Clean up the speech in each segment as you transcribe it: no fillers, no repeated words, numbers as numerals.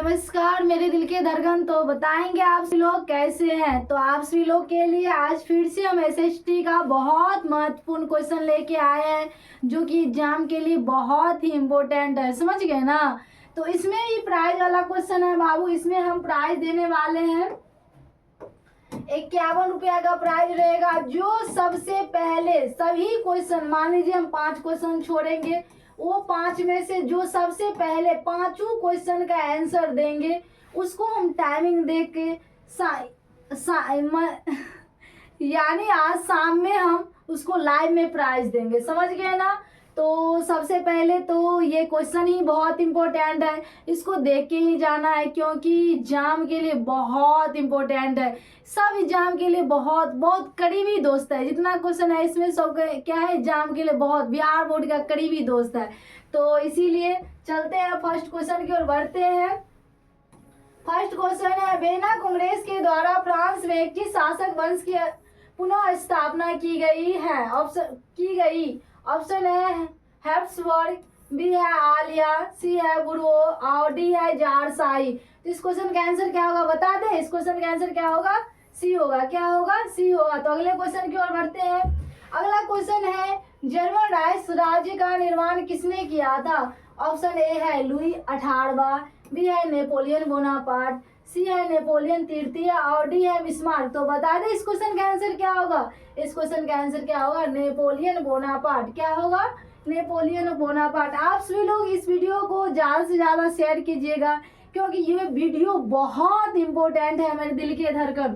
नमस्कार मेरे दिल के धड़कन। तो बताएंगे आप सभी लोग कैसे हैं। तो आप सभी लोग के लिए आज फिर से हम एसएसटी का बहुत महत्वपूर्ण क्वेश्चन लेके आए हैं, जो कि एग्जाम के लिए बहुत ही इम्पोर्टेंट है। समझ गए ना। तो इसमें भी प्राइज वाला क्वेश्चन है बाबू। इसमें हम प्राइज देने वाले हैं 51 रुपया का प्राइज रहेगा। जो सबसे पहले सभी क्वेश्चन, मान लीजिए हम 5 क्वेश्चन छोड़ेंगे, वो 5 में से जो सबसे पहले 5 क्वेश्चन का आंसर देंगे उसको हम टाइमिंग दे के यानी आज शाम में हम उसको लाइव में प्राइज देंगे। समझ गए ना। तो सबसे पहले तो ये क्वेश्चन ही बहुत इम्पोर्टेंट है, इसको देख के ही जाना है, क्योंकि एग्जाम के लिए बहुत इम्पोर्टेंट है। सब एग्जाम के लिए बहुत बहुत करीबी दोस्त है। जितना क्वेश्चन है इसमें सब क्या है, एग्जाम के लिए बहुत बिहार बोर्ड का करीबी दोस्त है। तो इसीलिए चलते हैं फर्स्ट क्वेश्चन की ओर बढ़ते हैं। फर्स्ट क्वेश्चन है, वेना कांग्रेस के द्वारा फ्रांस में किस शासक वंश की पुनः स्थापना की गई है। ऑप्शन है हैब्सबर्ग, बी है आलिया, सी है बुर्बो और डी है जारशाही। तो इस क्वेश्चन का आंसर क्या होगा बता दें। इस क्वेश्चन का आंसर क्या होगा, सी होगा। क्या होगा, सी होगा। तो अगले क्वेश्चन की ओर बढ़ते हैं। अगला क्वेश्चन है, जर्मन राज्य का निर्माण किसने किया था। ऑप्शन ए है लुई 18वां, बी है नेपोलियन बोनापार्ट, सी है नेपोलियन तृतीय और डी है बिस्मार्क। तो बता दें इस क्वेश्चन का आंसर क्या होगा। इस क्वेश्चन का आंसर क्या होगा, नेपोलियन बोनापार्ट। क्या होगा, नेपोलियन बोनापार्ट। आप सभी लोग इस वीडियो को ज़्यादा से ज़्यादा शेयर कीजिएगा, क्योंकि ये वीडियो बहुत इंपॉर्टेंट है मेरे दिल के धड़कन।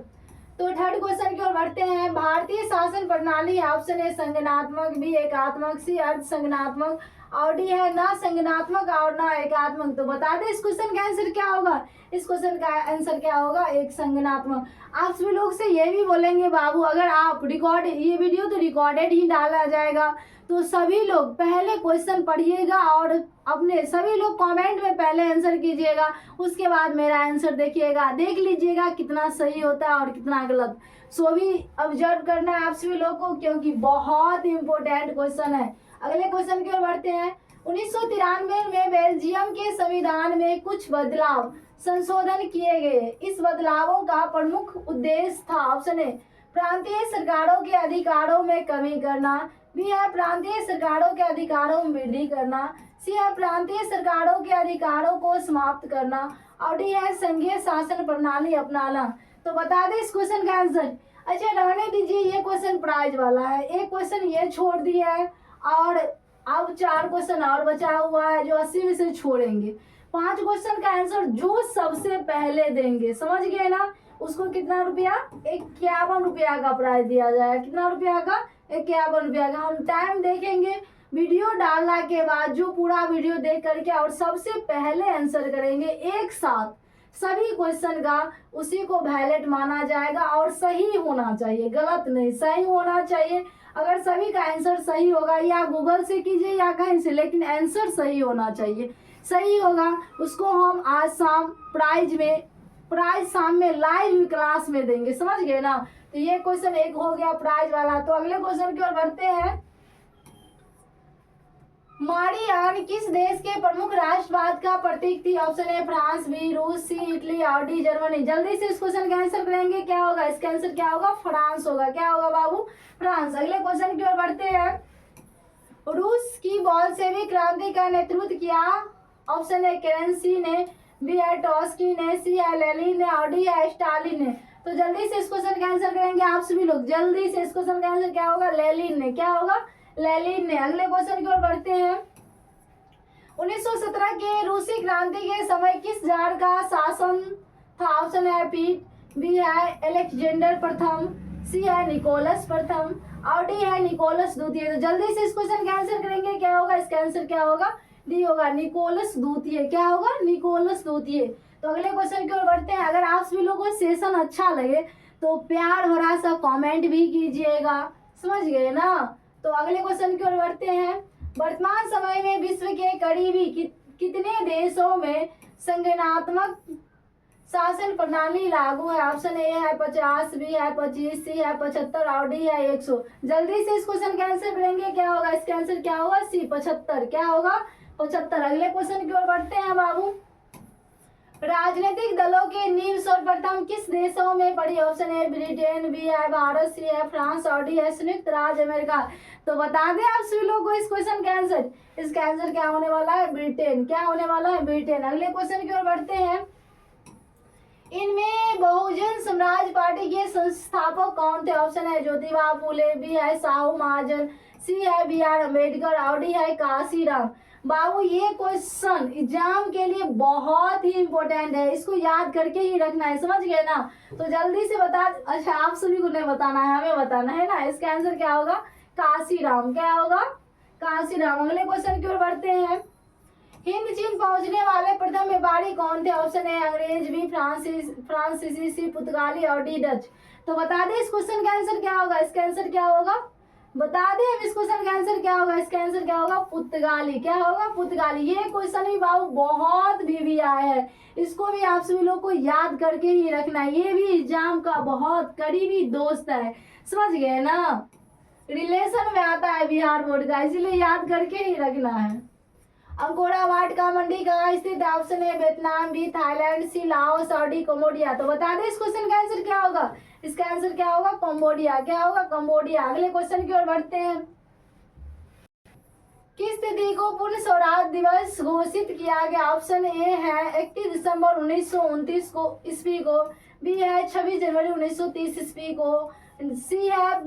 तो थर्ड क्वेश्चन की ओर बढ़ते हैं। भारतीय शासन प्रणाली, ऑप्शन ए संगठनात्मक, बी एकात्मक, सी अर्ध संगठनात्मक और डी है ना संगठनात्मक और ना एकात्मक। तो बता दें इस क्वेश्चन का आंसर क्या होगा। इस क्वेश्चन का आंसर क्या होगा, एक संगठनात्मक। आप सभी लोग से ये भी बोलेंगे बाबू, अगर आप ये वीडियो तो रिकॉर्डेड ही डाला जाएगा, तो सभी लोग पहले क्वेश्चन पढ़िएगा और अपने सभी लोग कमेंट में पहले आंसर कीजिएगा, उसके बाद मेरा आंसर देखिएगा, देख लीजिएगा कितना सही होता है और कितना गलत। सो भी ऑब्जर्व करना है आप सभी लोग को, क्योंकि बहुत इंपॉर्टेंट क्वेश्चन है। अगले क्वेश्चन की ओर बढ़ते हैं। 1993 में बेल्जियम के संविधान में कुछ बदलाव संशोधन किए गए। इस बदलावों का प्रमुख उद्देश्य था। ऑप्शन ए प्रांतीय सरकारों के अधिकारों में कमी करना, बी है प्रांतीय सरकारों के अधिकारों में वृद्धि करना, सी है प्रांतीय सरकारों के अधिकारों को समाप्त करना और डी है संघीय शासन प्रणाली अपनाना। तो बता दें इस क्वेश्चन का आंसर। अच्छा रहने दीजिए, ये क्वेश्चन प्राइज वाला है, एक क्वेश्चन ये छोड़ दिया है और अब 4 क्वेश्चन और बचा हुआ है जो 80 में से छोड़ेंगे। 5 क्वेश्चन का आंसर जो सबसे पहले देंगे, समझ गए ना, उसको कितना रुपया, 51 रुपया का प्राइज दिया जाएगा। कितना रुपया का, 51 रुपया का। हम टाइम देखेंगे वीडियो डालने के बाद, जो पूरा वीडियो देख करके और सबसे पहले आंसर करेंगे एक साथ सभी क्वेश्चन का, उसी को वैलिड माना जाएगा और सही होना चाहिए, गलत नहीं, सही होना चाहिए। अगर सभी का आंसर सही होगा, या गूगल से कीजिए या कहीं से, लेकिन आंसर सही होना चाहिए। सही होगा उसको हम आज शाम प्राइज शाम में लाइव क्लास में देंगे। समझ गए ना। तो ये क्वेश्चन एक हो गया प्राइज वाला। तो अगले क्वेश्चन की ओर बढ़ते हैं। मारियान किस देश के प्रमुख राष्ट्रवाद का प्रतीक थी। ऑप्शन ए फ्रांस, बी रूस, सी इटली और डी जर्मनी। जल्दी से इस क्वेश्चन का आंसर करेंगे। क्या होगा, इसका आंसर क्या होगा, फ्रांस होगा। क्या होगा बाबू, फ्रांस। अगले क्वेश्चन की ओर बढ़ते हैं। रूस की बोल्शेविक क्रांति का नेतृत्व किया। ऑप्शन ए केरेंसी ने, बी है ट्रॉट्स्की ने, सी है लेनिन ने और डी है स्टालिन ने। तो जल्दी से इस क्वेश्चन का आंसर करेंगे आप सभी लोग। जल्दी से इस क्वेश्चन का आंसर क्या होगा, लेनिन ने। क्या होगा, लेनिन ने। अगले क्वेश्चन की ओर बढ़ते हैं। 1917 के रूसी क्रांति के समय किस जार का शासन था। ऑप्शन है पीट, बी है अलेक्जेंडर प्रथम, सी है निकोलस प्रथम और डी है निकोलस द्वितीय। तो जल्दी से इस क्वेश्चन का आंसर करेंगे। क्या होगा, इसका आंसर क्या होगा, डी होगा, निकोलस द्वितीय। क्या होगा, निकोलस द्वितीय। तो अगले क्वेश्चन की ओर बढ़ते हैं। अगर आप सभी लोगों को सेशन अच्छा लगे तो प्यार भरा सा कमेंट भी कीजिएगा। समझ गए ना। तो अगले क्वेश्चन की ओर बढ़ते हैं। वर्तमान समय में विश्व के करीबी कितने देशों में संगठनात्मक शासन प्रणाली लागू है। ऑप्शन ए है 50, बी है 25, सी है 75 और डी है 100। जल्दी से इस क्वेश्चन का आंसर करेंगे। क्या होगा, इसका आंसर क्या होगा, सी 75। क्या होगा, 75। अगले क्वेश्चन की ओर बढ़ते हैं बाबू। राजनीतिक दलों के नींव सर्वप्रथम किस देशों में पड़ी? ऑप्शन ए ब्रिटेन, बी है भारत, सी है फ्रांस और डी है संयुक्त राज्य अमेरिका। तो बता दें आप सभी लोगों को इस क्वेश्चन का आंसर। इसका आंसर क्या होने वाला है? ब्रिटेन। क्या होने वाला है? ब्रिटेन। अगले क्वेश्चन की ओर बढ़ते हैं। इनमें बहुजन समाज पार्टी के संस्थापक कौन थे? ऑप्शन है ज्योतिबा फूले, बी है साहू महाजन, सी है बी आर अम्बेडकर और डी है काशीराम। बाबू ये क्वेश्चन एग्जाम के लिए बहुत ही इंपॉर्टेंट है, इसको याद करके ही रखना है, समझ गए ना? तो जल्दी से बता। अच्छा आप सभी को नहीं बताना है, हमें बताना है ना। इसका आंसर क्या होगा? काशीराम। क्या होगा? काशीराम। अगले क्वेश्चन की ओर बढ़ते हैं। हिंद चीन पहुंचने वाले प्रथम व्यापारी कौन थे? ऑप्शन ए अंग्रेज, बी फ्रांसीसी, सी पुर्तगाली और डी डच। तो बता दें इस क्वेश्चन का आंसर क्या होगा? इसका आंसर क्या होगा? बता दें हम इस क्वेश्चन का आंसर क्या होगा? इसका आंसर क्या होगा? पुर्तगाली। क्या होगा? पुर्तगाली। ये क्वेश्चन भी बाबू बहुत भी आया है, इसको भी आप सभी लोग को याद करके ही रखना है। ये भी एग्जाम का बहुत करीबी दोस्त है, समझ गए ना? रिलेशन में आता है बिहार बोर्ड का, इसीलिए याद करके ही रखना है। अंकोरा वाट का मंडी कहाँ स्थित है? Option A Vietnam, B Thailand, C Laos और डी कम्बोडिया। तो बता दें इस क्वेश्चन का आंसर क्या होगा? इसका आंसर क्या होगा? कम्बोडिया। क्या होगा? कम्बोडिया। अगले क्वेश्चन की ओर बढ़ते हैं। किस तिथि को पूर्ण स्वराज दिवस घोषित किया गया? ऑप्शन ए है 31 दिसंबर 1929 को ईस्वी को, बी है 26 जनवरी 1930 ईस्वी को, सी है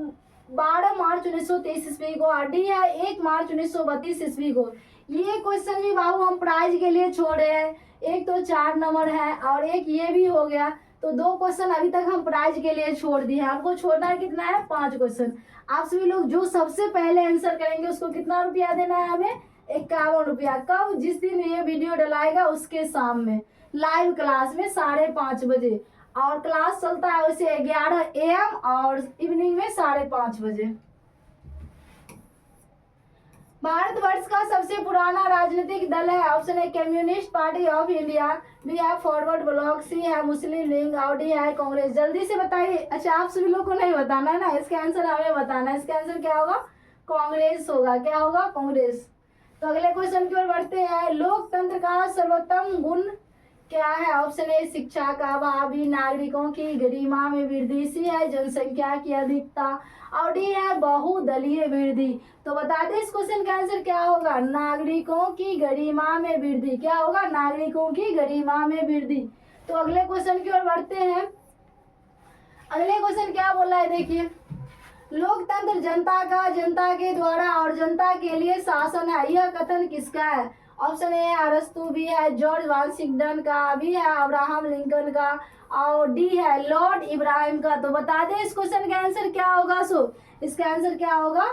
12 मार्च 1930 ईस्वी को और डी है 1 मार्च 1932 ईस्वी को। ये क्वेश्चन भी बाबू हम प्राइज के लिए छोड़े हैं। एक तो 4 नंबर है और एक ये भी हो गया, तो 2 क्वेश्चन अभी तक हम प्राइज के लिए छोड़ दिए हैं। हमको छोड़ना है कितना है? 5 क्वेश्चन। आप सभी लोग जो सबसे पहले आंसर करेंगे उसको कितना रुपया देना है हमें? 51 रुपया। कब? जिस दिन ये वीडियो डलाएगा उसके शाम में लाइव क्लास में 5:30 बजे, और क्लास चलता है वैसे 11 AM और इवनिंग में 5:30 बजे। भारतवर्ष का सबसे पुराना राजनीतिक दल है? Option A Communist Party of India, B है फॉरवर्ड ब्लॉक, सी है मुस्लिम लीग और डी है कांग्रेस। जल्दी से बताइए। अच्छा आप सभी लोग को नहीं बताना है ना, इसका आंसर हमें बताना है। इसका आंसर क्या होगा? कांग्रेस होगा। क्या होगा? कांग्रेस। तो अगले क्वेश्चन की ओर बढ़ते हैं। लोकतंत्र का सर्वोत्तम गुण क्या है? ऑप्शन ए शिक्षा का अभाव, बी नागरिकों की गरिमा में वृद्धि, सी है जनसंख्या की अधिकता और डी है बहुदलीय वृद्धि। तो बता दें इस क्वेश्चन का आंसर क्या होगा? नागरिकों की गरिमा में वृद्धि। क्या होगा? नागरिकों की गरिमा में वृद्धि। तो अगले क्वेश्चन की ओर बढ़ते हैं। अगले क्वेश्चन क्या बोला है देखिए। लोकतंत्र जनता का, जनता के द्वारा और जनता के लिए शासन है, यह कथन किसका है? ऑप्शन ए अरस्तु, बी है जॉर्ज वाशिंगटन का, बी है अब्राहम लिंकन का और डी है लॉर्ड इब्राहिम का। तो बता दें इस क्वेश्चन का आंसर क्या होगा? इसका आंसर क्या होगा?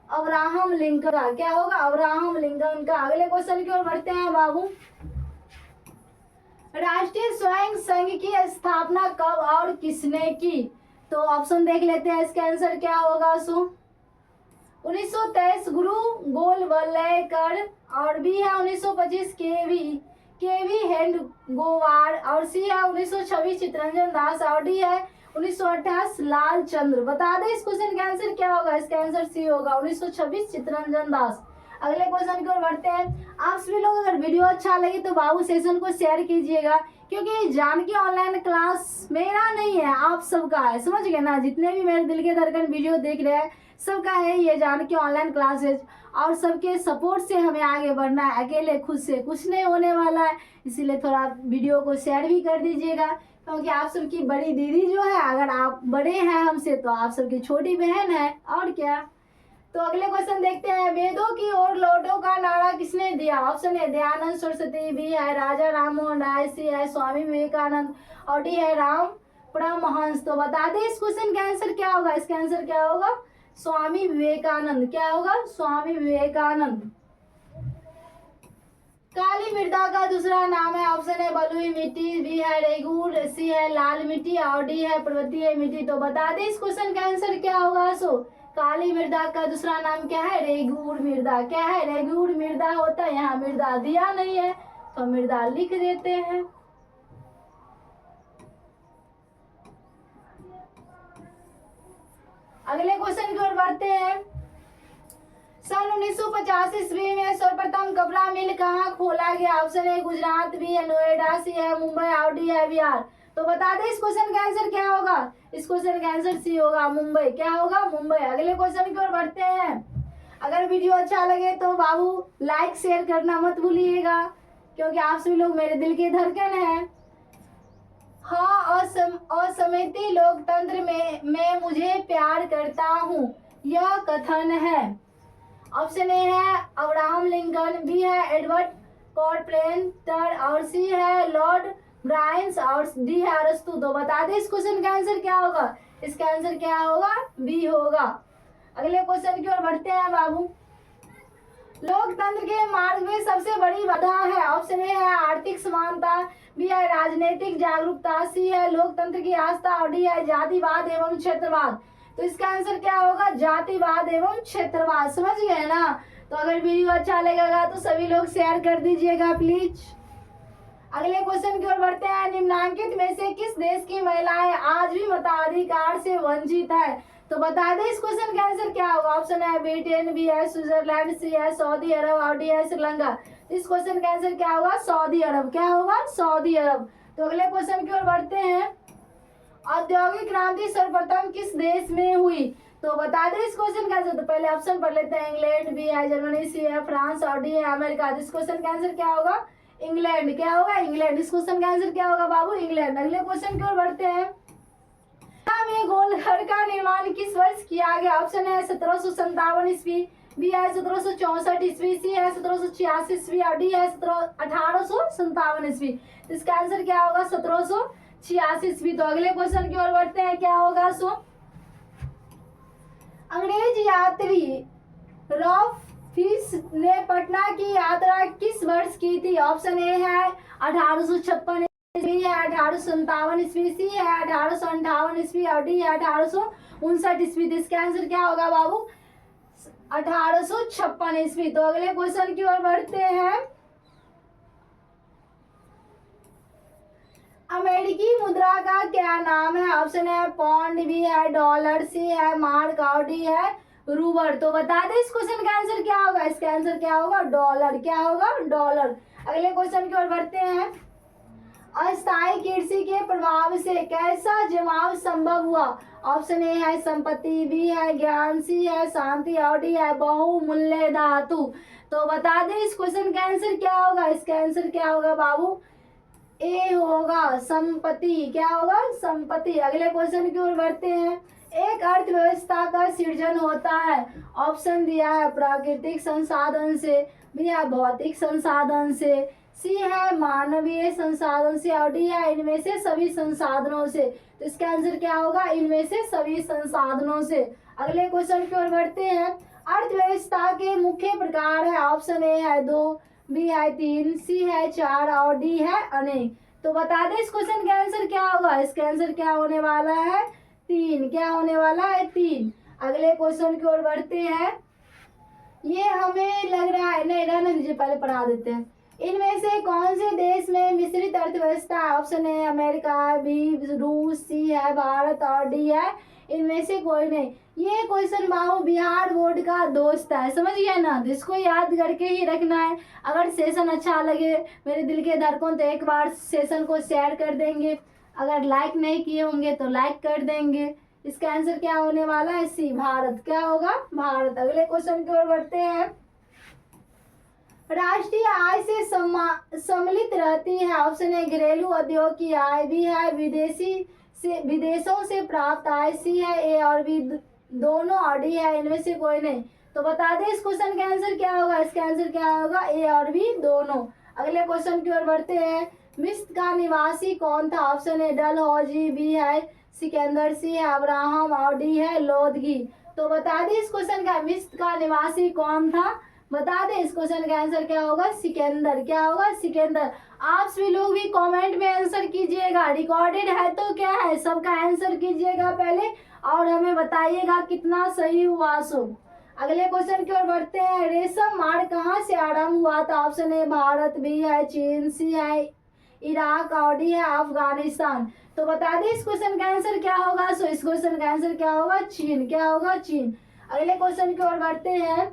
अब्राहम लिंकन का। क्या होगा? अब्राहम लिंकन का। अगले क्वेश्चन की ओर बढ़ते हैं बाबू। राष्ट्रीय स्वयं संघ की स्थापना कब और किसने की? तो ऑप्शन देख लेते हैं, इसका आंसर क्या होगा? 1923 गुरु गोलवलकर और बी है 1925 केवी हेड गोवार और सी है 1926 चितरंजन दास और डी है 1928 लाल चंद्र। बता दें इस क्वेश्चन का आंसर क्या होगा? इसका आंसर सी होगा 1926 चितरंजन दास। अगले क्वेश्चन की ओर बढ़ते हैं। आप सभी लोग अगर वीडियो अच्छा लगे तो बाबू सेशन को शेयर कीजिएगा, क्योंकि जानकी ऑनलाइन क्लास मेरा नहीं है, आप सबका है, समझ गए ना? जितने भी मेरे दिल के धड़कन वीडियो देख रहे हैं सबका है ये जानकी ऑनलाइन क्लासेज, और सबके सपोर्ट से हमें आगे बढ़ना है। अकेले खुद से कुछ नहीं होने वाला है, इसीलिए थोड़ा वीडियो को शेयर भी कर दीजिएगा, क्योंकि आप सबकी बड़ी दीदी जो है, अगर आप बड़े हैं हमसे तो आप सबकी छोटी बहन है, और क्या। तो अगले क्वेश्चन देखते हैं। वेदों की ओर लौटो का नारा किसने दिया? Option A Dayanand Saraswati, B है राजा राममोहन राय, सी है स्वामी विवेकानंद और डी है राम परमहंस। तो बता दें इस क्वेश्चन का आंसर क्या होगा? इसका आंसर क्या होगा? स्वामी विवेकानंद। क्या होगा? स्वामी विवेकानंद। काली मृदा का दूसरा नाम है? ऑप्शन है बलुई मिट्टी, बी है रेगूर, सी है लाल मिट्टी और डी है पर्वतीय मिट्टी। तो बता दें इस क्वेश्चन का आंसर क्या होगा? काली मृदा का दूसरा नाम क्या है? रेगूर मृदा। क्या है? रेगूर मृदा होता है। यहाँ मृदा दिया नहीं है तो मृदा लिख देते हैं। अगले क्वेश्चन की ओर बढ़ते हैं। सन 1950 ईस्वी में सर्वप्रथम कपड़ा मिल कहाँ खोला गया? ऑप्शन ए गुजरात, बी है नोएडा, सी है मुंबई और डी है बिहार। तो बता दें इस क्वेश्चन का आंसर क्या होगा? इस क्वेश्चन का आंसर सी होगा, मुंबई। क्या होगा? मुंबई। अगले क्वेश्चन की ओर बढ़ते हैं। अगर वीडियो अच्छा लगे तो बाबू लाइक शेयर करना मत भूलिएगा, क्योंकि आप सभी लोग मेरे दिल के धड़कन हैं। हाँ, असमिति लोकतंत्र में मैं मुझे प्यार करता हूँ, यह कथन है। ऑप्शन ए है अब्राहम लिंकन, बी है एडवर्ड कॉर्परेटर और सी है लॉर्ड ब्रायंस और डी है अरस्तु। तो बता दें इस क्वेश्चन का आंसर क्या होगा? इसका आंसर क्या होगा? बी होगा। अगले क्वेश्चन की ओर बढ़ते हैं बाबू। लोकतंत्र के मार्ग में सबसे बड़ी बाधा है? ऑप्शन ए है आर्थिक समानता, बी है राजनीतिक जागरूकता, सी है लोकतंत्र की आस्था और डी है जातिवाद एवं क्षेत्रवाद। तो इसका आंसर क्या होगा? जातिवाद एवं क्षेत्रवाद। समझ गए ना? तो अगर वीडियो अच्छा लगेगा तो सभी लोग शेयर कर दीजिएगा प्लीज। अगले क्वेश्चन की ओर बढ़ते हैं। निम्नांकित में से किस देश की महिलाएं आज भी मताधिकार से वंचित है? तो बता दें इस क्वेश्चन का आंसर क्या होगा? ऑप्शन है ब्रिटेन, बी है स्विट्जरलैंड, सी है सऊदी अरब और डी है श्रीलंका। इस क्वेश्चन का आंसर क्या होगा? सऊदी अरब। क्या होगा? सऊदी अरब। तो अगले क्वेश्चन की ओर बढ़ते हैं। औद्योगिक क्रांति सर्वप्रथम किस देश में हुई? तो बता दें इस क्वेश्चन का आंसर। तो पहले ऑप्शन पढ़ लेते हैं। इंग्लैंड, बी है जर्मनी, सी है फ्रांस और डी है अमेरिका। इस क्वेश्चन का आंसर क्या होगा? इंग्लैंड। क्या होगा? इंग्लैंड। इस क्वेश्चन का आंसर क्या होगा बाबू? इंग्लैंड। अगले क्वेश्चन की ओर बढ़ते हैं। में गोलघर का निर्माण किस वर्ष किया गया? ऑप्शन है 1757 ईस्वी, बी है 1764 ईस्वी, सी है 1786 ईस्वी और डी है 1857 ईस्वी। इसका आंसर क्या होगा? 1786 ईस्वी। तो अगले क्वेश्चन की ओर बढ़ते हैं। क्या होगा? सो अंग्रेज यात्री रॉफ फिश ने पटना की यात्रा किस वर्ष की थी? ऑप्शन ए है 1856 ईस्वी, है 1857 ईस्वी, सी है 1858 ईस्वी और डी है 1859 ईस्वी। इसका आंसर क्या होगा बाबू? 1856 ईस्वी। तो अगले क्वेश्चन की ओर बढ़ते हैं। अमेरिकी मुद्रा का क्या नाम है? ऑप्शन है पौंड, बी है डॉलर, सी है मार्क और डी है रूबर। तो बता दें इस क्वेश्चन का आंसर क्या होगा? इसका आंसर क्या होगा? डॉलर। क्या होगा? डॉलर। अगले क्वेश्चन की ओर बढ़ते हैं। अस्थायी कृषि के प्रभाव से कैसा जमाव संभव हुआ? ऑप्शन ए है संपत्ति, बी है ज्ञान, सी है शांति और डी है बहुमूल्य धातु। तो बता दें इस क्वेश्चन का आंसर क्या होगा? इसका आंसर क्या होगा बाबू? ए होगा संपत्ति। क्या होगा? संपत्ति। अगले क्वेश्चन की ओर बढ़ते हैं। एक अर्थव्यवस्था का सृजन होता है। ऑप्शन दिया है प्राकृतिक संसाधन से, बी है भौतिक संसाधन से, सी है मानवीय संसाधन से और डी है इनमें से सभी संसाधनों से। तो इसका आंसर क्या होगा? इनमें से सभी संसाधनों से। अगले क्वेश्चन की ओर बढ़ते हैं। अर्थव्यवस्था के मुख्य प्रकार है। ऑप्शन ए है 2, बी है 3, सी है 4 और डी है अनेक। तो बता दें इस क्वेश्चन का आंसर क्या होगा? इसका आंसर क्या होने वाला है? 3। क्या होने वाला है? 3। अगले क्वेश्चन की ओर बढ़ते हैं। ये हमें लग रहा है, नहीं रहने दीजिए, पहले पढ़ा देते हैं। इनमें से कौन से देश में मिश्रित अर्थव्यवस्था? ऑप्शन है अमेरिका, बी रूस, सी है भारत और डी है इनमें से कोई नहीं। ये क्वेश्चन बाबू बिहार बोर्ड का दोस्त है, समझ गए ना? तो इसको याद करके ही रखना है। अगर सेशन अच्छा लगे मेरे दिल के धड़कन तो एक बार सेशन को शेयर कर देंगे। अगर लाइक नहीं किए होंगे तो लाइक कर देंगे। इसका आंसर क्या होने वाला है? सी भारत। क्या होगा? भारत। अगले क्वेश्चन की ओर बढ़ते हैं। राष्ट्रीय आय से सम्मिलित रहती है। ऑप्शन है घरेलू उद्योग की आय, बी है विदेशों से प्राप्त आय, सी है ए और बी दोनों और डी है इनमें से कोई नहीं। तो बता दें इस क्वेश्चन का आंसर क्या होगा? इसका आंसर क्या होगा? ए और बी दोनों। अगले क्वेश्चन की ओर बढ़ते हैं। मिस्र का निवासी कौन था? ऑप्शन है डलहौजी, बी है सिकंदर, सी है अब्राहम और डी है लोदगी। तो बता दें इस क्वेश्चन का मिस्र का निवासी कौन था? बता दें इस क्वेश्चन का आंसर क्या होगा? सिकंदर। क्या होगा? सिकंदर। आप सभी लोग भी कमेंट में आंसर कीजिएगा, रिकॉर्डेड है तो क्या है, सबका आंसर कीजिएगा पहले और हमें बताइएगा कितना सही हुआ सो। अगले क्वेश्चन की ओर बढ़ते हैं। रेशम मार्ग कहाँ से आरंभ हुआ था? ऑप्शन है भारत, बी है चीन, सी है इराक और डी है अफगानिस्तान। तो बता दें इस क्वेश्चन का आंसर क्या होगा? सो इस क्वेश्चन का आंसर क्या होगा? चीन। क्या होगा? चीन। अगले क्वेश्चन की ओर बढ़ते हैं।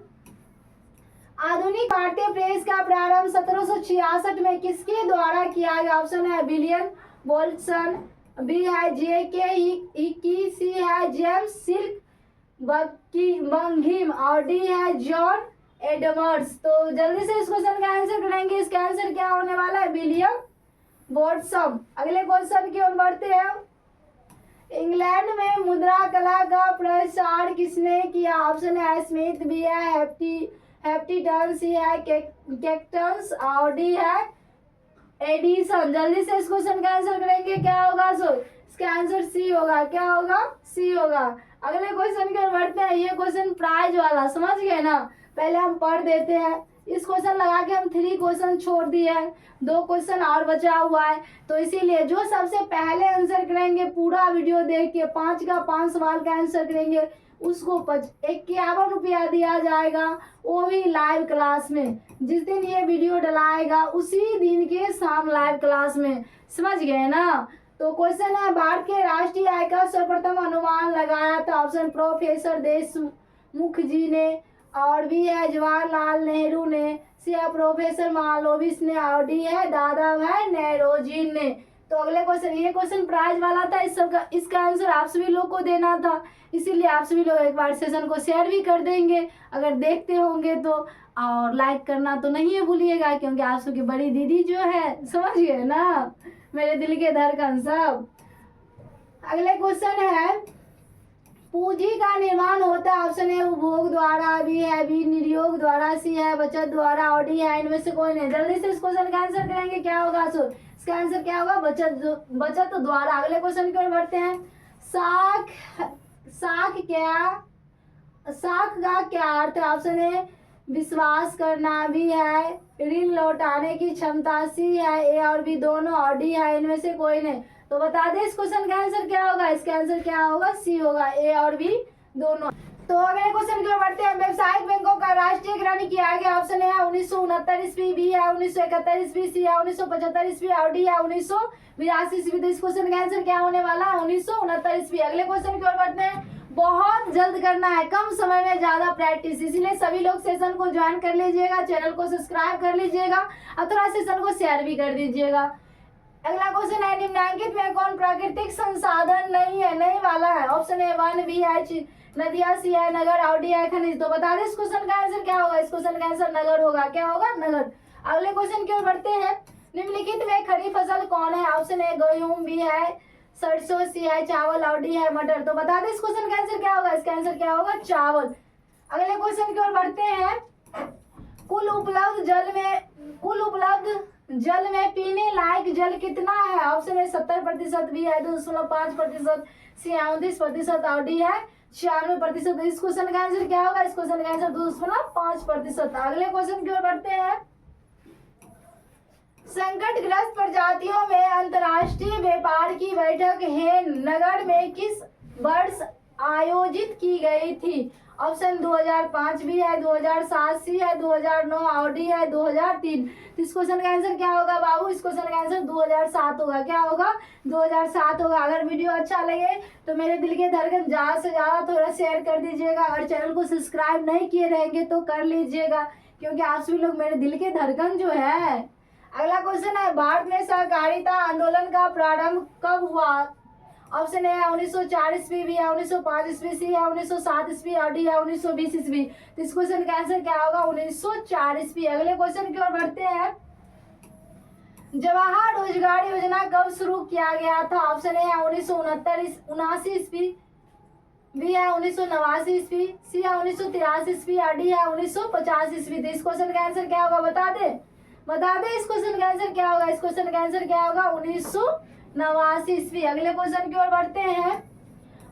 आधुनिक भारतीय प्रेस का प्रारंभ 1766 में किसके द्वारा किया गया? ऑप्शन है विलियम वॉल्सन, बी है J.K. हिकी, सी है जेम्स सिल्क बंघिम और डी है जॉन एडमर्स। तो जल्दी से इस क्वेश्चन का आंसर करेंगे। इसका आंसर क्या होने वाला है? William Watson. अगले क्वेश्चन की ओर बढ़ते हैं। इंग्लैंड में मुद्रा कला का प्रसार किसने किया? ऑप्शन है स्मिथ, बी है हेप्टिटन, सी है कैक्टस और डी है एडिसन। जल्दी से इस क्वेश्चन का आंसर करेंगे। क्या होगा? सो इसका आंसर सी होगा। क्या होगा? सी होगा। अगले क्वेश्चन की ओर बढ़ते हैं। ये क्वेश्चन प्राइज वाला, समझ गए ना? पहले हम पढ़ देते हैं। इस क्वेश्चन लगा के हम 3 क्वेश्चन छोड़ दिए हैं, 2 क्वेश्चन और बचा हुआ है। तो इसीलिए जो सबसे पहले आंसर करेंगे, पूरा वीडियो देख के 5 का 5 सवाल का आंसर करेंगे, उसको 51 रुपया दिया जाएगा, वो भी लाइव क्लास में। जिस दिन ये वीडियो डलाएगा उसी दिन के शाम लाइव क्लास में, समझ गए ना? तो क्वेश्चन है, भारत के राष्ट्रीय आय का सर्वप्रथम अनुमान लगाया था? ऑप्शन प्रोफेसर देशमुख जी ने, और बी है जवाहरलाल नेहरू ने, सी है प्रोफेसर मालवीज ने और डी है दादा भाई नौरोजी ने। तो अगले क्वेश्चन, ये क्वेश्चन प्राइज वाला था, इसका आंसर आप सभी लोग को देना था, इसीलिए आप सभी लोग एक बार सेशन को शेयर भी कर देंगे अगर देखते होंगे तो, और लाइक करना तो नहीं भूलिएगा, क्योंकि आप सबकी बड़ी दीदी जो है, समझ गए ना, मेरे दिल के धड़कन सब। अगले क्वेश्चन है, पूंजी का निर्माण होता है? ऑप्शन है उपभोग द्वारा, बी है विनियोग द्वारा, सी है बचत द्वारा और डी है इनमें से कोई नहीं। जल्दी से इस क्वेश्चन का आंसर करेंगे। क्या होगा? सो इसका आंसर क्या होगा? बचत द्वारा। अगले क्वेश्चन की ओर बढ़ते हैं। साख का क्या अर्थ है? ऑप्शन है विश्वास करना, बी है ऋण लौटाने की क्षमता, सी है ए और बी दोनों और डी है इनमें से कोई नहीं। तो बता दें इस क्वेश्चन का आंसर क्या होगा? इसका आंसर क्या होगा? सी होगा, ए और बी दोनों। तो अगले क्वेश्चन की ओर बढ़ते हैं। व्यावसायिक बैंकों का राष्ट्रीयकरण किया गया? ऑप्शन है 1969 ईस्वी, बी है 1971 ईस्वी, सी है 1975 ईस्वी और डी है 1982 ईस्वी। तो इस क्वेश्चन का आंसर क्या होने वाला है? 1969 ईस्वी। अगले क्वेश्चन की ओर बढ़ते हैं। बहुत जल्द करना है, कम समय में ज्यादा प्रैक्टिस, इसीलिए सभी लोग सेशन को ज्वाइन कर लीजिएगा, चैनल को सब्सक्राइब कर लीजिएगा और थोड़ा सेशन को शेयर भी कर दीजिएगा। अगला क्वेश्चन है, निम्नलिखित में कौन प्राकृतिक संसाधन नहीं है? नहीं वाला है। ऑप्शन है वन, बी है नदिया, सी है नगर और डी है खनिज। तो बता दें इस क्वेश्चन का आंसर क्या होगा? इस क्वेश्चन का आंसर नगर होगा। क्या होगा? नगर। अगले क्वेश्चन की ओर बढ़ते हैं। निम्नलिखित में खरीफ फसल कौन है? ऑप्शन है गेहूं, बी है सरसों, सी है चावल और डी है मटर। तो बता दें इस क्वेश्चन का आंसर क्या होगा? इसका आंसर क्या होगा? चावल। अगले क्वेश्चन की ओर बढ़ते हैं। कुल उपलब्ध जल में पीने लायक जल कितना है? ऑप्शन है 70%, बी है 2.5%, सी है 29% और डी है 96%। इस क्वेश्चन का आंसर क्या होगा? इस क्वेश्चन का आंसर 2.5%। अगले क्वेश्चन की ओर बढ़ते हैं। संकटग्रस्त प्रजातियों में अंतर्राष्ट्रीय व्यापार की बैठक हेन नगर में किस वर्ष आयोजित की गई थी? ऑप्शन 2005, बी है 2007, सी है 2009 और डी है 2003। इस क्वेश्चन का आंसर क्या होगा बाबू? इस क्वेश्चन का आंसर 2007 होगा। क्या होगा? 2007 होगा। अगर वीडियो अच्छा लगे तो मेरे दिल के धड़कन ज्यादा से ज्यादा थोड़ा शेयर कर दीजिएगा, और चैनल को सब्सक्राइब नहीं किए रहेंगे तो कर लीजिएगा, क्योंकि आप सभी लोग मेरे दिल के धड़कन जो है। अगला क्वेश्चन है, भारत में सहकारिता आंदोलन का प्रारंभ कब हुआ? ऑप्शन है 1904 ईस्वी, बी है 1905 ईस्वी, सी है 1907 ईस्वी और डी है 1920 ईस्वी। तो इस क्वेश्चन का आंसर क्या होगा? 1904 ईस्वी। अगले क्वेश्चन की ओर बढ़ते हैं। जवाहर रोजगार योजना कब शुरू किया गया था? ऑप्शन है 1969 ईस्वी, बी है 1989 ईस्वी, सी है 1983 ईस्वी और डी है 1950 ईस्वी। तो इस क्वेश्चन का आंसर क्या होगा? बता दे इस क्वेश्चन का आंसर क्या होगा? इस क्वेश्चन का आंसर क्या होगा? 1989 ईस्वी। अगले क्वेश्चन की ओर बढ़ते हैं।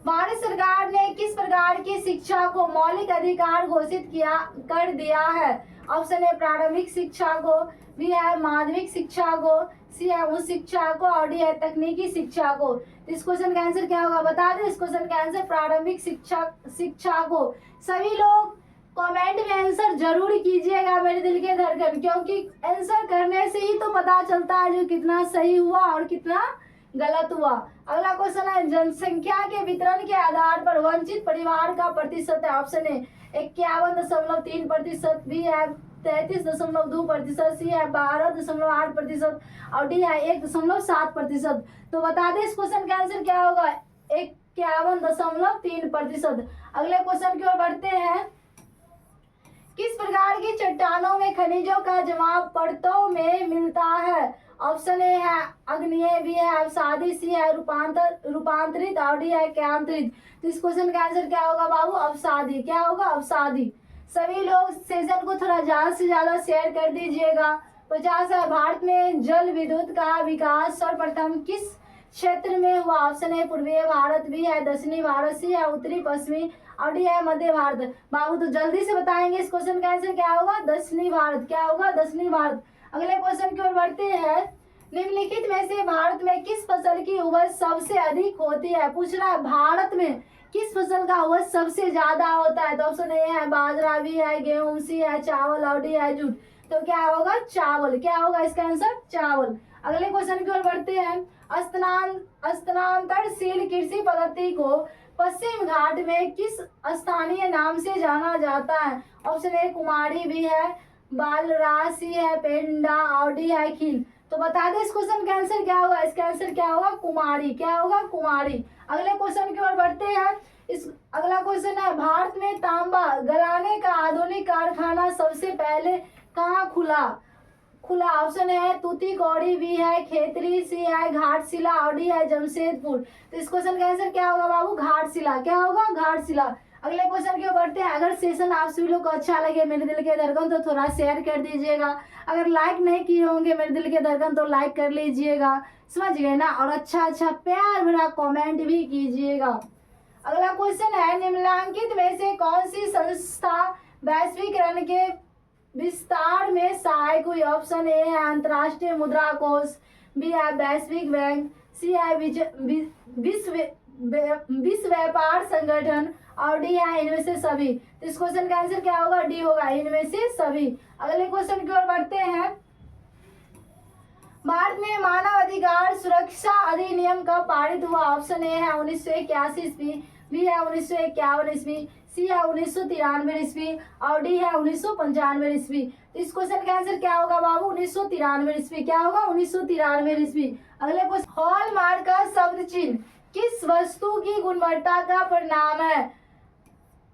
भारत सरकार ने किस प्रकार की शिक्षा को मौलिक अधिकार घोषित कर दिया है? ऑप्शन है प्रारंभिक शिक्षा को, बी है माध्यमिक शिक्षा को, सी है उच्च शिक्षा को और डी है तकनीकी शिक्षा को। इस क्वेश्चन का आंसर क्या होगा? बता दें इस क्वेश्चन का आंसर प्रारंभिक शिक्षा को। सभी लोग कमेंट में आंसर जरूर कीजिएगा मेरे दिल के धड़कन, क्योंकि आंसर करने से ही तो पता चलता है जो कितना सही हुआ और कितना गलत हुआ। अगला क्वेश्चन है, जनसंख्या के वितरण के आधार पर वंचित परिवार का प्रतिशत है। ऑप्शन है 51.3%, बी है 33.2%, सी है 12.8% और डी है 1.7%। तो बता दें इस क्वेश्चन का आंसर क्या होगा, 51.3%। अगले क्वेश्चन की ओर बढ़ते हैं। किस प्रकार की चट्टानों में खनिजों का जमाव परतों में मिलता है? ऑप्शन ए है आग्नेय, बी है अवसादी, सी है रूपांतरित और डी है क्यांतरित। तो इस क्वेश्चन का आंसर क्या होगा बाबू, अवसादी। क्या होगा, अवसादी। सभी लोग सेशन को थोड़ा ज्यादा से ज्यादा शेयर कर दीजिएगा। 50 है, भारत में जल विद्युत का विकास सर्वप्रथम किस क्षेत्र में हुआ? ऑप्शन ए पूर्वी भारत, बी है दक्षिणी भारत, सी है उत्तरी पश्चिमी और डी है मध्य भारत। बाबू तो जल्दी से बताएंगे इस क्वेश्चन का आंसर क्या होगा, दक्षिणी भारत। क्या होगा, दक्षिणी भारत। अगले क्वेश्चन की ओर बढ़ते हैं। निम्नलिखित में से भारत में किस फसल की उपज सबसे अधिक होती है? पूछ रहा है भारत में किस फसल का उपज सबसे ज्यादा होता है? तो ऑप्शन ए है बाजरा, बी है गेहूं, सी है चावल और डी है जूट। तो क्या होगा, चावल। क्या होगा इसका आंसर, चावल। अगले क्वेश्चन की ओर बढ़ते हैं। स्थानांतरशील कृषि पद्धति को पश्चिम घाट में किस स्थानीय नाम से जाना जाता है? ऑप्शन ए कुमारी, बी है बालराज, सी है पेंडा और डी है खील। तो बता दें इस क्वेश्चन का आंसर क्या होगा, इसका आंसर क्या होगा, कुमारी। क्या होगा, कुमारी। अगले क्वेश्चन की ओर बढ़ते हैं। इस अगला क्वेश्चन है, भारत में तांबा गलाने का आधुनिक कारखाना सबसे पहले कहाँ खुला? ऑप्शन है तूतीकोड़ी, बी है खेतरी, सी है घाटशिला और डी है जमशेदपुर। तो इस क्वेश्चन का आंसर क्या होगा बाबू, घाटशिला। क्या होगा, घाटशिला। अगले क्वेश्चन की ओर बढ़ते हैं। अगर सेशन आप सभी लोग को अच्छा लगे मेरे दिल के धड़कन तो थोड़ा शेयर कर दीजिएगा। अगर लाइक नहीं किए होंगे मेरे दिल के धड़कन तो लाइक कर लीजिएगा, समझ गए ना। और अच्छा अच्छा प्यार भरा कमेंट भी कीजिएगा। अगला क्वेश्चन है, निम्नलिखित में से कौन सी संस्था वैश्वीकरण के विस्तार में सहायक हुई? ऑप्शन ए है अंतर्राष्ट्रीय मुद्रा कोष, बी है वैश्विक बैंक, सी है विश्व व्यापार संगठन और डी है इनमें से सभी। तो इस क्वेश्चन का आंसर क्या होगा, डी होगा, इनमें से सभी। अगले क्वेश्चन की ओर बढ़ते हैं। भारत में मानव अधिकार सुरक्षा अधिनियम कब पारित हुआ? ऑप्शन ए है 1981 ईस्वी, बी है 1951 ईस्वी, सी है 1993 ईस्वी और डी है 1995 ईस्वी। तो इस क्वेश्चन का आंसर क्या होगा बाबू, 1993 ईस्वी। क्या होगा, 1993 ईस्वी। अगले क्वेश्चन, हॉलमार्क का शब्द चिन्ह किस वस्तु की गुणवत्ता का परिणाम है?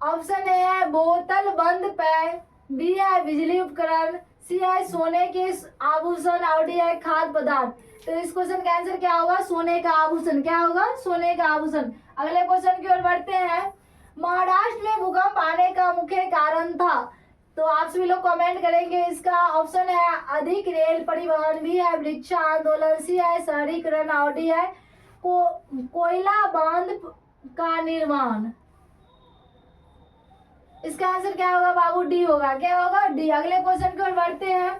ऑप्शन ए है बोतल बंद पेय, बी है बिजली उपकरण, सी है सोने के आभूषण और डी है खाद्य पदार्थ। तो इस क्वेश्चन का आंसर क्या होगा, सोने का आभूषण। क्या होगा, सोने का आभूषण। अगले क्वेश्चन की ओर बढ़ते हैं। महाराष्ट्र में भूकंप आने का मुख्य कारण था? तो आप सभी लोग कमेंट करेंगे इसका। ऑप्शन है अधिक रेल परिवहन, बी है वृक्ष आंदोलन, सी है शहरीकरण और डी है कोयला बांध का निर्माण। इसका आंसर क्या होगा बाबू, डी होगा। क्या होगा, डी। अगले क्वेश्चन की ओर बढ़ते हैं।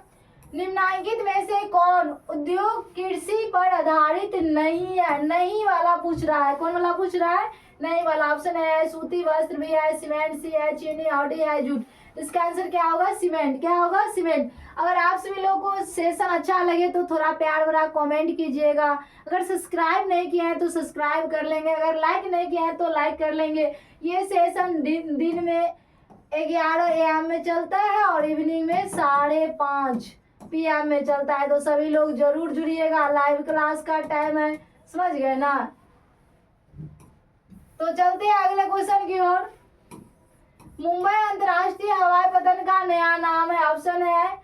निम्नलिखित में से कौन उद्योग कृषि पर आधारित नहीं है? नहीं वाला पूछ रहा है। कौन वाला पूछ रहा है, नहीं वाला। ऑप्शन है सूती वस्त्र, बी है सीमेंट, सी है चीनी और डी है जूट। इसका आंसर क्या होगा, सीमेंट। क्या होगा, सीमेंट। अगर आप सभी लोगों को सेशन अच्छा लगे तो थोड़ा प्यार भरा कमेंट कीजिएगा। अगर सब्सक्राइब नहीं किया है तो सब्सक्राइब कर लेंगे। अगर लाइक नहीं किया है तो लाइक कर लेंगे। ये सेशन दिन में 11 AM में चलता है और इवनिंग में 5:30 PM में चलता है। तो सभी लोग जरूर जुड़िएगा, लाइव क्लास का टाइम है, समझ गए ना। तो चलते हैं अगले क्वेश्चन की ओर। मुंबई अंतर्राष्ट्रीय हवाई पट्टन का नया नाम है? ऑप्शन है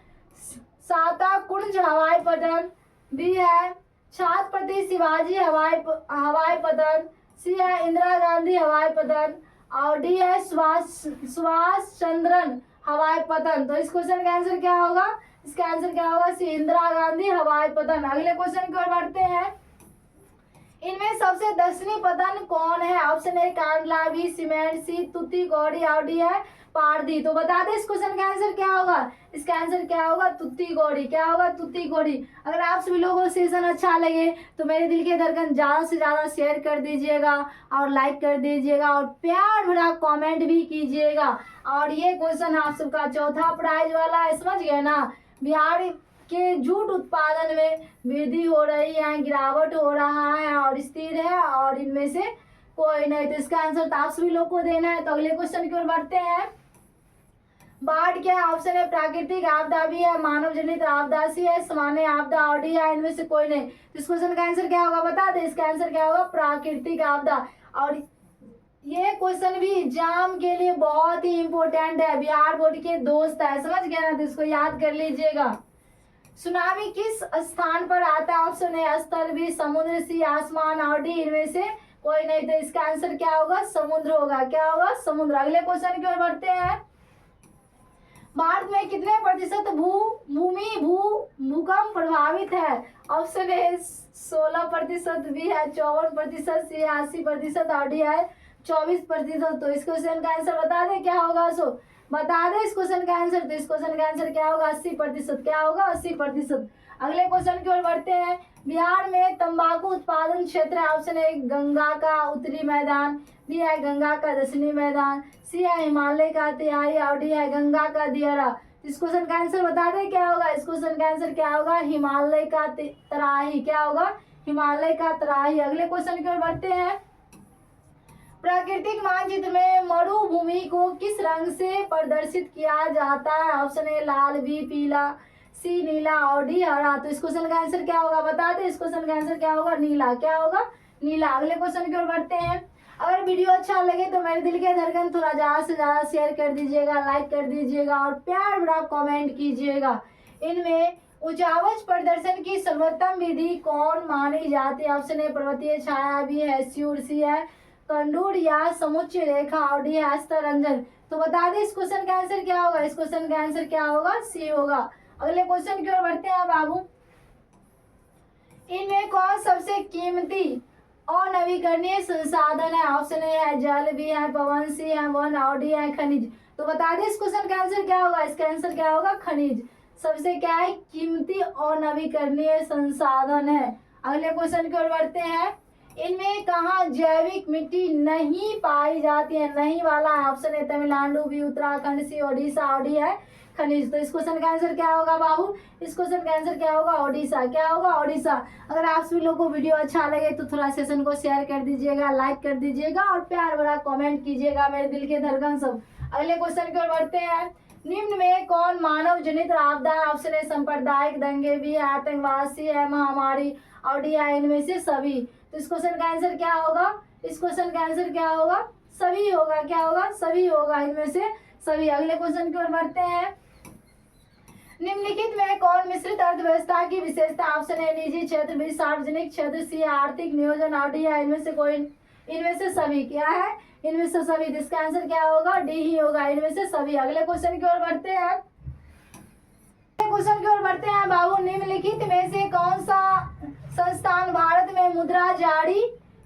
साताकुंज हवाई पट्टन, बी है छत्रपति शिवाजी हवाई पट्टन, सी है इंदिरा गांधी हवाई पट्टन और डी है सुभाष चंद्रन हवाई पट्टन। तो इस क्वेश्चन का आंसर क्या होगा, इसका आंसर क्या होगा, सी इंदिरा गांधी हवाई पट्टन। अगले क्वेश्चन की ओर बढ़ते हैं। इनमें सबसे दक्षिणी पतन कौन है? Option A Kandla, B cement, C Thoothukudi और डी है पारदी। तो बता दे इस क्वेश्चन का आंसर क्या होगा, इसका आंसर क्या होगा, तूतीकोड़ी। क्या होगा, तूतीकोड़ी। अगर आप सभी लोगों को सेशन अच्छा लगे तो मेरे दिल के धड़कन ज्यादा से ज्यादा शेयर कर दीजिएगा और लाइक कर दीजिएगा और प्यार भरा कमेंट भी कीजिएगा। और ये क्वेश्चन आप सबका चौथा प्राइज वाला है, समझ गए ना। बिहार के जूट उत्पादन में वृद्धि हो रही है, गिरावट हो रहा है और स्थिर है और इनमें से कोई नहीं। तो इसका आंसर तो आप सभी लोग को देना है। तो अगले क्वेश्चन की ओर बढ़ते हैं। बाढ़ क्या है? ऑप्शन है प्राकृतिक आपदा भी है, मानव जनित आपदा सी है, सामान्य आपदा और डी है इनमें से कोई नहीं। तो इस क्वेश्चन का आंसर क्या होगा बता दे, इसका आंसर क्या होगा? प्राकृतिक आपदा। और ये क्वेश्चन भी एग्जाम के लिए बहुत ही इंपॉर्टेंट है, बिहार बोर्ड के दोस्त है, समझ गया ना? तो इसको याद कर लीजिएगा। सुनामी किस स्थान पर आता है? ऑप्शन है स्थल, भी समुद्र, सी आसमान और डी इनमें से कोई नहीं। तो इसका आंसर क्या होगा? समुद्र होगा। क्या होगा? समुद्र। अगले क्वेश्चन की ओर बढ़ते हैं। भारत में कितने प्रतिशत भूकंप प्रभावित है? ऑप्शन है 16%, बी है 54%, सी 80% और डी है 24%। तो इस क्वेश्चन का आंसर बता दे क्या होगा? सो बता दे इस क्वेश्चन का आंसर। तो इस क्वेश्चन का आंसर क्या होगा? 80%। क्या होगा? 80%। अगले क्वेश्चन की ओर बढ़ते हैं। बिहार में तंबाकू उत्पादन क्षेत्र है। ऑप्शन है गंगा का उत्तरी मैदान, बी है गंगा का दक्षिणी मैदान, सी है हिमालय का तिहाई और डी है गंगा का दियारा। इस क्वेश्चन का आंसर बता दे क्या होगा? इस क्वेश्चन का आंसर क्या होगा? हिमालय का तराई। क्या होगा? हिमालय का तराई। अगले क्वेश्चन की ओर बढ़ते हैं। प्राकृतिक मानचित्र में मरुभूमि को किस रंग से प्रदर्शित किया जाता है? ऑप्शन ए लाल, बी पीला, सी नीला और डी हरा। तो इस क्वेश्चन का आंसर क्या होगा बता दे, इस क्वेश्चन का आंसर क्या होगा? नीला। क्या होगा? नीला। अगले क्वेश्चन की ओर बढ़ते हैं। अगर वीडियो अच्छा लगे तो मेरे दिल के धड़कन थोड़ा ज्यादा से ज्यादा शेयर कर दीजिएगा, लाइक कर दीजिएगा और प्यार भरा कमेंट कीजिएगा। इनमें उचावच प्रदर्शन की सर्वोत्तम विधि कौन मानी जाती है? ऑप्शन ए पर्वतीय छाया, बी है स्यूर, सी है कंडूर या समुच्चय रेखा और डी है हस्तरंजन। तो बता दे इस क्वेश्चन का आंसर क्या होगा? इस क्वेश्चन का आंसर क्या होगा? सी होगा। अगले क्वेश्चन की ओर बढ़ते हैं बाबू। इनमें कौन सबसे कीमती और नवीकरणीय संसाधन है? ऑप्शन ए है जल, बी है पवन, सी है वन और डी है खनिज। तो बता दे इस क्वेश्चन का आंसर क्या होगा? इसका आंसर क्या होगा? खनिज सबसे क्या है? कीमती और नवीकरणीय संसाधन है। अगले क्वेश्चन की ओर बढ़ते हैं। इनमें कहा जैविक मिट्टी नहीं पाई जाती है? नहीं वाला है। ऑप्शन है तमिलनाडु, बी उत्तराखंड, सी ओडिशा और डी है खनिज। तो इस क्वेश्चन का आंसर क्या होगा बाबू? इस क्वेश्चन का आंसर क्या होगा? ओडिशा। क्या होगा? ओडिशा। अगर आप सभी लोगों को वीडियो अच्छा लगे तो थोड़ा सेशन को शेयर कर दीजिएगा, लाइक कर दीजिएगा और प्यार भरा कमेंट कीजिएगा, मेरे दिल के धड़कन सब। अगले क्वेश्चन की ओर बढ़ते हैं। निम्न में कौन मानव जनित आपदा है? ऑप्शन है सांप्रदायिक दंगे, बी है आतंकवाद, सी है महामारी और डी है इनमें से सभी। तो इस क्वेश्चन का आंसर क्या होगा? इस क्वेश्चन का आंसर क्या होगा? सभी होगा। क्या होगा? सभी होगा, इनमें से सभी। अगले क्वेश्चन की ओर बढ़ते हैं। निम्नलिखित में कौन मिश्रित अर्थव्यवस्था की विशेषता? ऑप्शन है निजी क्षेत्र, बी सार्वजनिक क्षेत्र, सी आर्थिक नियोजन और डी है इनमें से कोई, इनमें से सभी। क्या है? इनमें से सभी। इसका आंसर क्या होगा? डी ही होगा, इनमें से सभी। अगले क्वेश्चन की ओर बढ़ते हैं। क्वेश्चन की ओर बढ़ते हैं बाबू। निम्नलिखित में से कौन सा संस्थान भारत में मुद्रा जारी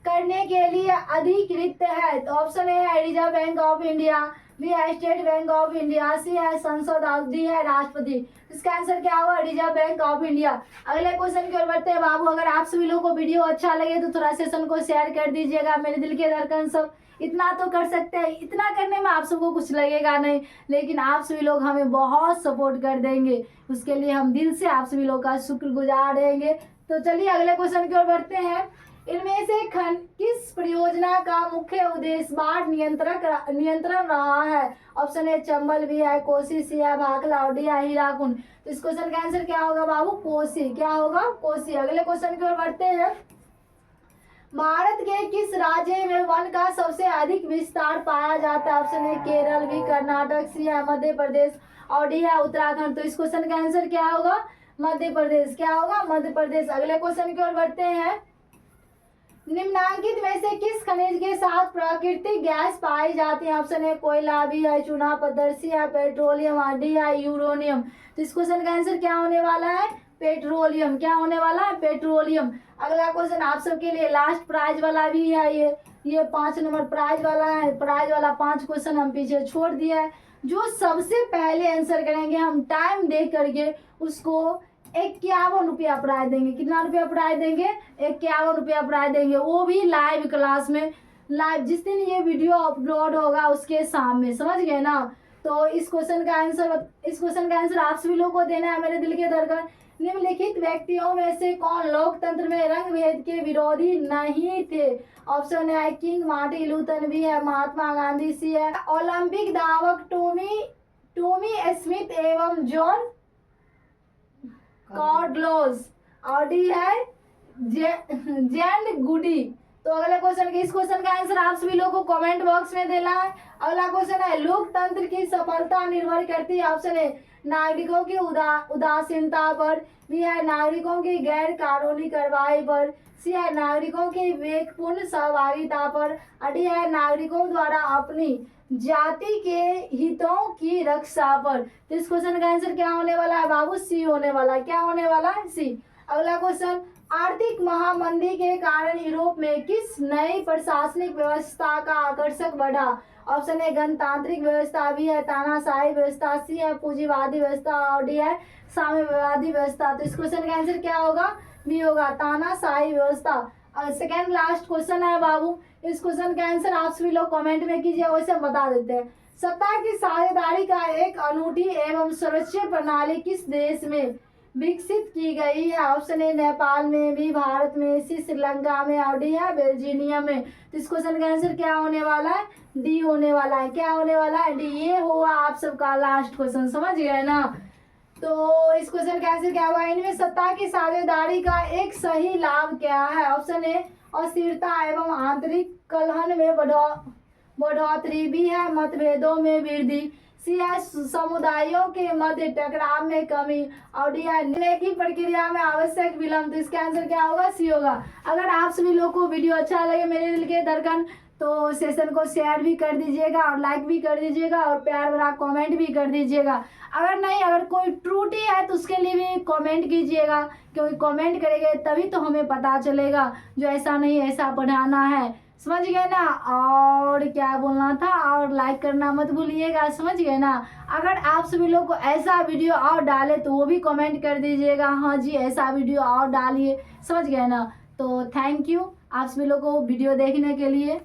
करने के लिए अधिकृत है? तो ऑप्शन ए है Reserve Bank of India, B है State Bank of India, C है संसद और डी है राष्ट्रपति। इसका आंसर क्या होगा? Reserve Bank of India. अगले क्वेश्चन की ओर बढ़ते हैं बाबू। अगर आप सभी लोगों को वीडियो अच्छा लगे तो थोड़ा सेशन को शेयर कर दीजिएगा, मेरे दिल के धड़कन सब। इतना तो कर सकते हैं, इतना करने में आप सबको कुछ लगेगा नहीं, लेकिन आप सभी लोग हमें बहुत सपोर्ट कर देंगे, उसके लिए हम दिल से आप सभी लोग का शुक्रगुजार रहेंगे। तो चलिए अगले क्वेश्चन की ओर बढ़ते हैं। इनमें से किस परियोजना का मुख्य उद्देश्य बाढ़ नियंत्रण रहा है? ऑप्शन ए चंबल, बी है कोसी, सी है भाखला और डी है हीराकुंड। तो इस क्वेश्चन का आंसर क्या होगा बाबू? कोसी। क्या होगा? कोसी। अगले क्वेश्चन की ओर बढ़ते हैं। भारत के किस राज्य में वन का सबसे अधिक विस्तार पाया जाता है? Option A Kerala, B Karnataka, C है मध्य प्रदेश और डी है उत्तराखंड। तो इस क्वेश्चन का आंसर क्या होगा? मध्य प्रदेश। क्या होगा? मध्य प्रदेश। अगले क्वेश्चन की ओर बढ़ते हैं। निम्नांकित में से किस खनिज के साथ प्राकृतिक गैस पाई जाती है? ऑप्शन है कोयला, बी है चूना पत्थर, सी है पेट्रोलियम और डी है यूरेनियम। तो इस क्वेश्चन का आंसर क्या होने वाला है? पेट्रोलियम। क्या होने वाला है? पेट्रोलियम। अगला क्वेश्चन आप सबके लिए लास्ट प्राइज वाला भी है, ये 5 नंबर प्राइज वाला है। प्राइज वाला 5 क्वेश्चन हम पीछे छोड़ दिया है। जो सबसे पहले आंसर करेंगे हम टाइम देख करके उसको 51 रुपया प्राइज देंगे। कितना रुपया प्राइज देंगे? 51 रुपया प्राइज देंगे, वो भी लाइव क्लास में, लाइव जिस दिन ये वीडियो अपलोड होगा उसके सामने। समझ गए ना? तो इस क्वेश्चन का आंसर आप सभी लोगों को देना है, मेरे दिल के धड़कन। निम्नलिखित व्यक्तियों में से कौन लोकतंत्र में रंग भेद के विरोधी नहीं थे? ऑप्शन है किंग मार्टिन लूथर, बी है महात्मा गांधी, सी है ओलंपिक धावक टॉमी स्मिथ एवं जॉन कॉडलोस। और डी है जेन गुडी। तो अगला क्वेश्चन, इस क्वेश्चन का आंसर आप सभी लोगों को कमेंट बॉक्स में देना है। अगला क्वेश्चन है, लोकतंत्र की सफलता निर्भर करती है। ऑप्शन ए नागरिकों की उदासीनता पर, बी है नागरिकों की गैर कानूनी कार्रवाई पर, सी है नागरिकों की विवेकपूर्ण सहभागिता पर, और डी है नागरिकों द्वारा अपनी जाति के हितों की रक्षा पर। तो इस क्वेश्चन का आंसर क्या होने वाला है बाबू? सी होने वाला है। क्या होने वाला है? सी। अगला क्वेश्चन, आर्थिक महामंदी के कारण यूरोप में किस नई प्रशासनिक व्यवस्था का आकर्षक बढ़ा? ऑप्शन ए गणतांत्रिक व्यवस्था, बी है तानाशाही व्यवस्था, सी है पूंजीवादी व्यवस्था, और डी है साम्यवादी व्यवस्था। तो इस क्वेश्चन का आंसर क्या होगा? बी होगा, तानाशाही व्यवस्था। और सेकेंड लास्ट क्वेश्चन है बाबू, इस क्वेश्चन का आंसर आप सभी लोग कमेंट में कीजिए, वैसे बता देते हैं। सत्ता की साझेदारी का एक अनूठी एवं सुरक्षित प्रणाली किस देश में विकसित की गई है? ऑप्शन ए नेपाल में, बी भारत में, सी श्रीलंका में, और डी है बेल्जियम में। तो इस क्वेश्चन का आंसर क्या होने वाला है? डी होने वाला है। क्या होने वाला है? डी। ये हुआ आप सबका लास्ट क्वेश्चन, समझ गए ना? तो इस क्वेश्चन का आंसर क्या हुआ? इनमें सत्ता की साझेदारी का एक सही लाभ क्या है? ऑप्शन ए अस्थिरता एवं आंतरिक कलह में बढ़ोतरी, बी है मतभेदों में वृद्धि, सी है समुदायों के मध्य टकराव में कमी, और डी है निर्णय की प्रक्रिया में आवश्यक विलंब। तो इसका आंसर क्या होगा? सी होगा। अगर आप सभी लोग को वीडियो अच्छा लगे मेरे दिल के धड़कन, तो सेशन को शेयर भी कर दीजिएगा और लाइक भी कर दीजिएगा और प्यार भरा कमेंट भी कर दीजिएगा। अगर कोई त्रुटि है तो उसके लिए भी कमेंट कीजिएगा, क्योंकि कमेंट करेंगे तभी तो हमें पता चलेगा जो ऐसा नहीं ऐसा पढ़ाना है। समझ गए ना? और क्या बोलना था, और लाइक करना मत भूलिएगा। समझ गए ना? अगर आप सभी लोग को ऐसा वीडियो और डाले तो वो भी कमेंट कर दीजिएगा, हाँ जी ऐसा वीडियो और डालिए। समझ गए ना? तो थैंक यू आप सभी लोग को वीडियो देखने के लिए।